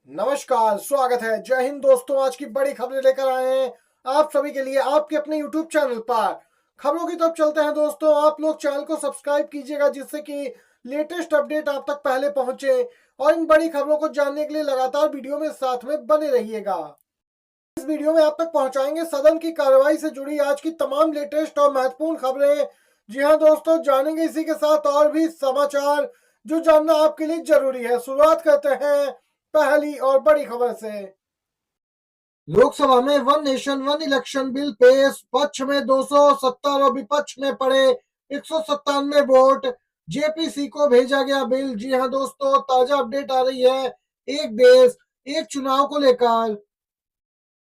नमस्कार, स्वागत है। जय हिंद दोस्तों। आज की बड़ी खबरें लेकर आए हैं आप सभी के लिए आपके अपने YouTube चैनल पर। खबरों की तरफ चलते हैं दोस्तों। आप लोग चैनल को सब्सक्राइब कीजिएगा जिससे कि लेटेस्ट अपडेट आप तक पहले पहुंचे और इन बड़ी खबरों को जानने के लिए लगातार वीडियो में साथ में बने रहिएगा। इस वीडियो में आप तक पहुंचाएंगे सदन की कार्रवाई से जुड़ी आज की तमाम लेटेस्ट और महत्वपूर्ण खबरें। जी हां दोस्तों, जानेंगे इसी के साथ और भी समाचार जो जानना आपके लिए जरूरी है। शुरुआत करते हैं पहली और बड़ी खबर से। लोकसभा में one nation one election bill पेश। पक्ष में 270 और विपक्ष में पड़े 197 वोट। जेपीसी को भेजा गया बिल। जी हां दोस्तों, ताजा अपडेट आ रही है एक देश एक चुनाव को लेकर।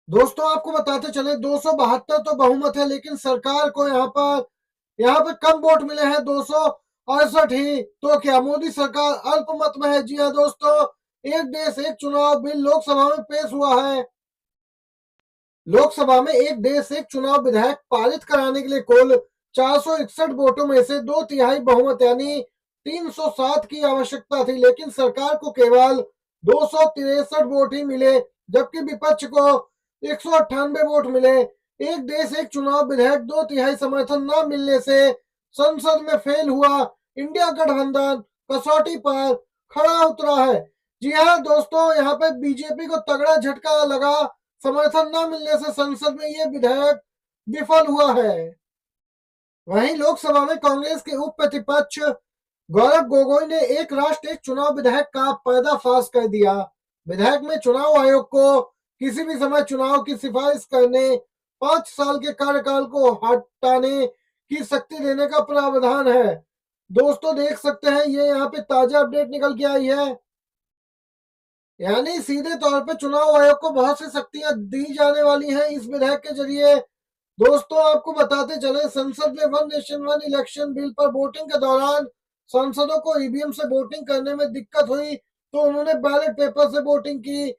दोस्तों आपको बताते चले 272 तो बहुमत है, लेकिन सरकार को यहाँ पर कम वोट मिले हैं 268 ही। तो क्या मोदी सरकार अल्पमत में है? जी हाँ दोस्तों, एक देश एक चुनाव बिल लोकसभा में पेश हुआ है। लोकसभा में एक देश एक चुनाव विधेयक पारित कराने के लिए कुल 461 वोटों में से 2/3 बहुमत यानी 307 की आवश्यकता थी, लेकिन सरकार को केवल 263 वोट ही मिले, जबकि विपक्ष को 198 वोट मिले। एक देश एक चुनाव विधेयक 2/3 समर्थन न मिलने से संसद में फेल हुआ। इंडिया गठबंधन कसौटी पर खड़ा उतरा है। जी हाँ दोस्तों, यहाँ पे बीजेपी को तगड़ा झटका लगा। समर्थन न मिलने से संसद में यह विधेयक विफल हुआ है। वहीं लोकसभा में कांग्रेस के उप प्रतिपक्ष गौरव गोगोई ने एक राष्ट्र एक चुनाव विधेयक का पर्दाफाश कर दिया। विधेयक में चुनाव आयोग को किसी भी समय चुनाव की सिफारिश करने, 5 साल के कार्यकाल को हटाने की शक्ति देने का प्रावधान है। दोस्तों देख सकते हैं, ये यहाँ पे ताजा अपडेट निकल के आई है। यानी सीधे तौर पे चुनाव आयोग को बहुत सी शक्तियां दी जाने वाली हैं इस विधेयक के जरिए। दोस्तों आपको बताते चले, संसद में one nation one election bill पर वोटिंग के दौरान सांसदों को ईवीएम से वोटिंग करने में दिक्कत हुई, तो उन्होंने बैलेट पेपर से वोटिंग की।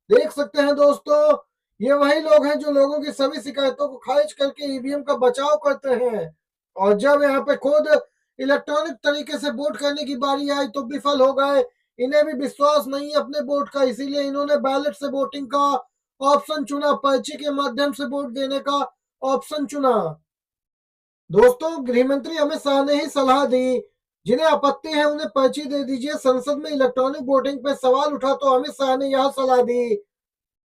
देख सकते हैं दोस्तों, ये वही लोग हैं जो लोगों की सभी शिकायतों को खारिज करके ईवीएम का बचाव करते हैं, और जब यहाँ पे खुद इलेक्ट्रॉनिक तरीके से वोट करने की बारी आई तो विफल हो गए। इन्हें भी विश्वास नहीं है अपने वोट का, इसीलिए इन्होंने बैलेट से वोटिंग का ऑप्शन चुना, पर्ची के माध्यम से वोट देने का ऑप्शन चुना। दोस्तों गृह मंत्री अमित शाह ने ही सलाह दी, जिन्हें आपत्ति है उन्हें पर्ची दे दीजिए। संसद में इलेक्ट्रॉनिक वोटिंग पे सवाल उठा तो अमित शाह ने यह सलाह दी,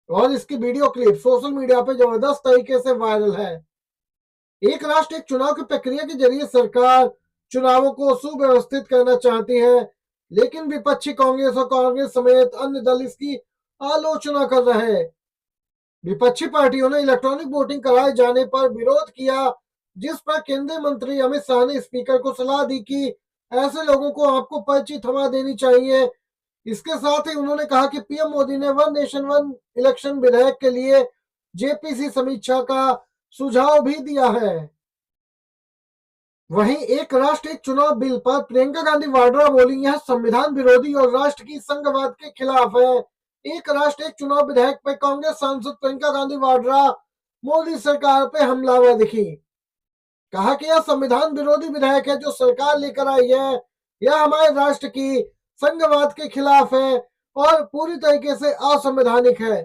और इसकी वीडियो क्लिप सोशल मीडिया पे जबरदस्त तरीके से वायरल है। एक राष्ट्र एक चुनाव की प्रक्रिया के जरिए सरकार चुनावों को सुव्यवस्थित करना चाहती है, लेकिन विपक्षी कांग्रेस और कांग्रेस समेत अन्य दल इसकी आलोचना कर रहे हैं। विपक्षी पार्टियों ने इलेक्ट्रॉनिक वोटिंग कराए जाने पर विरोध किया, जिस पर केंद्रीय मंत्री अमित शाह ने स्पीकर को सलाह दी कि ऐसे लोगों को आपको पर्ची थमा देनी चाहिए। इसके साथ ही उन्होंने कहा कि पीएम मोदी ने वन नेशन वन इलेक्शन विधेयक के लिए जेपीसी समीक्षा का सुझाव भी दिया है। वहीं एक राष्ट्र एक चुनाव बिल पर प्रियंका गांधी वाड्रा बोली, यह संविधान विरोधी और राष्ट्र की संघवाद के खिलाफ है। एक राष्ट्र एक चुनाव विधेयक पर कांग्रेस सांसद प्रियंका गांधी वाड्रा मोदी सरकार पे हमलावर दिखी। कहा कि यह संविधान विरोधी विधेयक है जो सरकार लेकर आई है, यह हमारे राष्ट्र की संघवाद के खिलाफ है और पूरी तरीके से असंवैधानिक है।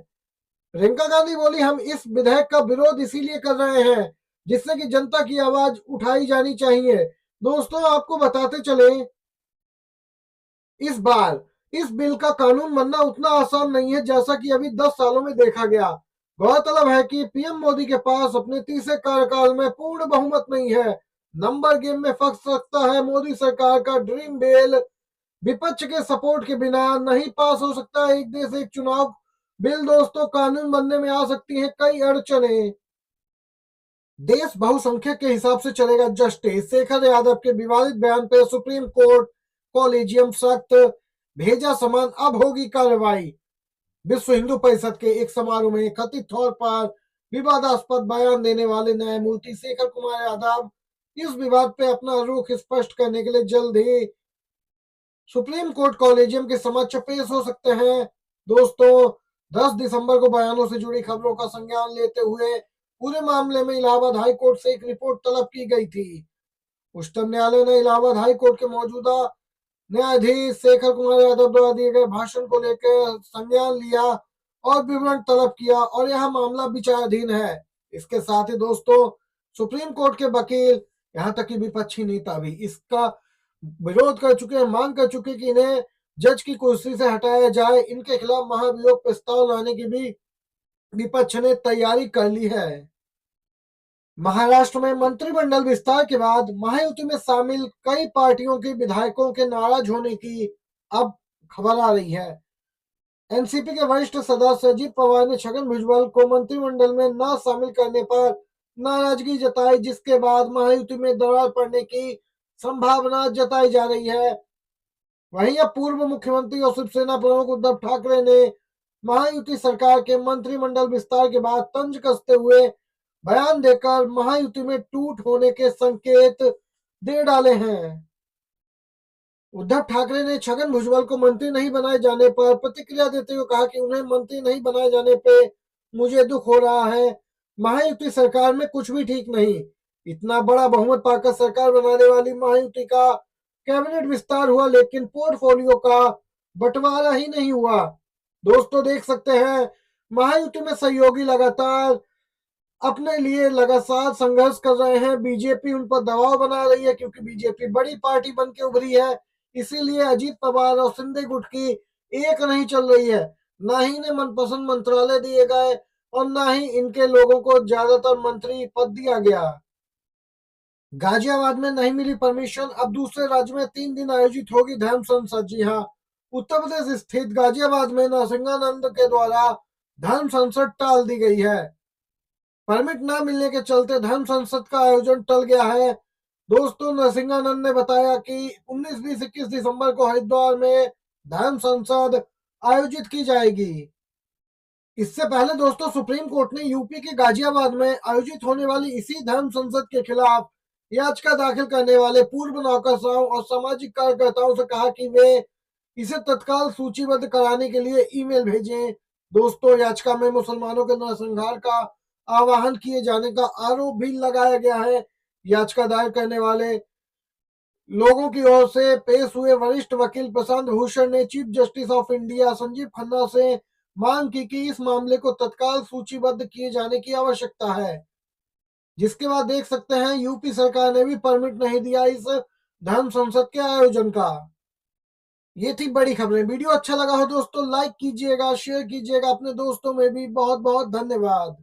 प्रियंका गांधी बोली, हम इस विधेयक का विरोध इसीलिए कर रहे हैं जिससे कि जनता की आवाज उठाई जानी चाहिए। दोस्तों आपको बताते चले, इस बार इस बिल का कानून बनना उतना आसान नहीं है जैसा कि अभी 10 सालों में देखा गया। गौरतलब है कि पीएम मोदी के पास अपने तीसरे कार्यकाल में पूर्ण बहुमत नहीं है। नंबर गेम में फंस सकता है मोदी सरकार का ड्रीम बिल। विपक्ष के सपोर्ट के बिना नहीं पास हो सकता एक देश एक चुनाव बिल। दोस्तों कानून बनने में आ सकती है कई अड़चने। देश बहुसंख्यक के हिसाब से चलेगा। जस्टिस शेखर यादव के विवादित बयान पर सुप्रीम कोर्ट कॉलेजियम सख्त, भेजा समान, अब होगी कार्रवाई। विश्व हिंदू परिषद के एक समारोह में कथित तौर पर विवादास्पद बयान देने वाले न्यायमूर्ति शेखर कुमार यादव इस विवाद पे अपना रुख स्पष्ट करने के लिए जल्द ही सुप्रीम कोर्ट कॉलेजियम के समक्ष पेश हो सकते हैं। दोस्तों 10 दिसंबर को बयानों से जुड़ी खबरों का संज्ञान लेते हुए पूरे मामले में इलाहाबाद हाई कोर्ट से एक रिपोर्ट तलब की गई थी। उच्चतम न्यायालय ने इलाहाबाद हाई कोर्ट के मौजूदा न्यायाधीश शेखर कुमार यादव द्वारा दिए गए भाषण को लेकर संज्ञान लिया और विवरण तलब किया और यह मामला विचाराधीन है। इसके साथ ही दोस्तों सुप्रीम कोर्ट के वकील, यहाँ तक कि विपक्षी नेता भी इसका विरोध कर चुके हैं, मांग कर चुके कि इन्हें जज की कुर्सी से हटाया जाए। इनके खिलाफ महाभियोग प्रस्ताव लाने की भी विपक्ष ने तैयारी कर ली है। महाराष्ट्र में मंत्रिमंडल विस्तार के बाद महायुति में शामिल कई पार्टियों के विधायकों के नाराज होने की अब खबर आ रही है। एनसीपी के वरिष्ठ सदस्य अजीत पवार ने छगन भुजबल को मंत्रिमंडल में न शामिल करने पर नाराजगी जताई, जिसके बाद महायुति में दरार पड़ने की संभावना जताई जा रही है। वहीं अब पूर्व मुख्यमंत्री और शिवसेना प्रमुख उद्धव ठाकरे ने महायुति सरकार के मंत्रिमंडल विस्तार के बाद तंज कसते हुए बयान देकर महायुति में टूट होने के संकेत दे डाले हैं। उद्धव ठाकरे ने छगन भुजबल को मंत्री नहीं बनाए जाने पर प्रतिक्रिया देते हुए कहा कि उन्हें मंत्री नहीं बनाए जाने पे मुझे दुख हो रहा है। महायुति सरकार में कुछ भी ठीक नहीं। इतना बड़ा बहुमत पाकर सरकार बनाने वाली महायुति का कैबिनेट विस्तार हुआ, लेकिन पोर्टफोलियो का बंटवारा ही नहीं हुआ। दोस्तों देख सकते हैं महायुति में सहयोगी लगातार अपने लिए लगातार संघर्ष कर रहे हैं। बीजेपी उन पर दबाव बना रही है क्योंकि बीजेपी बड़ी पार्टी बन के उभरी है। इसीलिए अजीत पवार और शिंदे गुट की एक नहीं चल रही है। ना ही इन्हें मनपसंद मंत्रालय दिए गए और ना ही इनके लोगों को ज्यादातर मंत्री पद दिया गया। गाजियाबाद में नहीं मिली परमिशन, अब दूसरे राज्य में 3 दिन आयोजित होगी धर्म संसद। जी हाँ, उत्तर प्रदेश स्थित गाजियाबाद में नरसिंहानंद के द्वारा धर्म संसद टाल दी गई है। परमिट न मिलने के चलते धर्म संसद का आयोजन टल गया है। दोस्तों नरसिंहानंद ने बताया कि 19, 20, 21 दिसंबर को हरिद्वार में धर्म संसद आयोजित की जाएगी। इससे पहले दोस्तों सुप्रीम कोर्ट ने यूपी के गाजियाबाद में आयोजित होने वाली इसी धर्म संसद के खिलाफ याचिका दाखिल करने वाले पूर्व नौकरशाहों और सामाजिक कार्यकर्ताओं से कहा कि वे इसे तत्काल सूचीबद्ध कराने के लिए ईमेल भेजें। दोस्तों याचिका में मुसलमानों के नरसंहार का आह्वान किए जाने का आरोप भी लगाया गया है। याचिका दायर करने वाले लोगों की ओर से पेश हुए वरिष्ठ वकील प्रशांत भूषण ने chief justice of India Sanjeev Khanna से मांग की कि इस मामले को तत्काल सूचीबद्ध किए जाने की आवश्यकता है। जिसके बाद देख सकते हैं यूपी सरकार ने भी परमिट नहीं दिया इस धर्म संसद के आयोजन का। ये थी बड़ी खबरें। वीडियो अच्छा लगा हो दोस्तों लाइक कीजिएगा, शेयर कीजिएगा अपने दोस्तों में भी। बहुत बहुत धन्यवाद।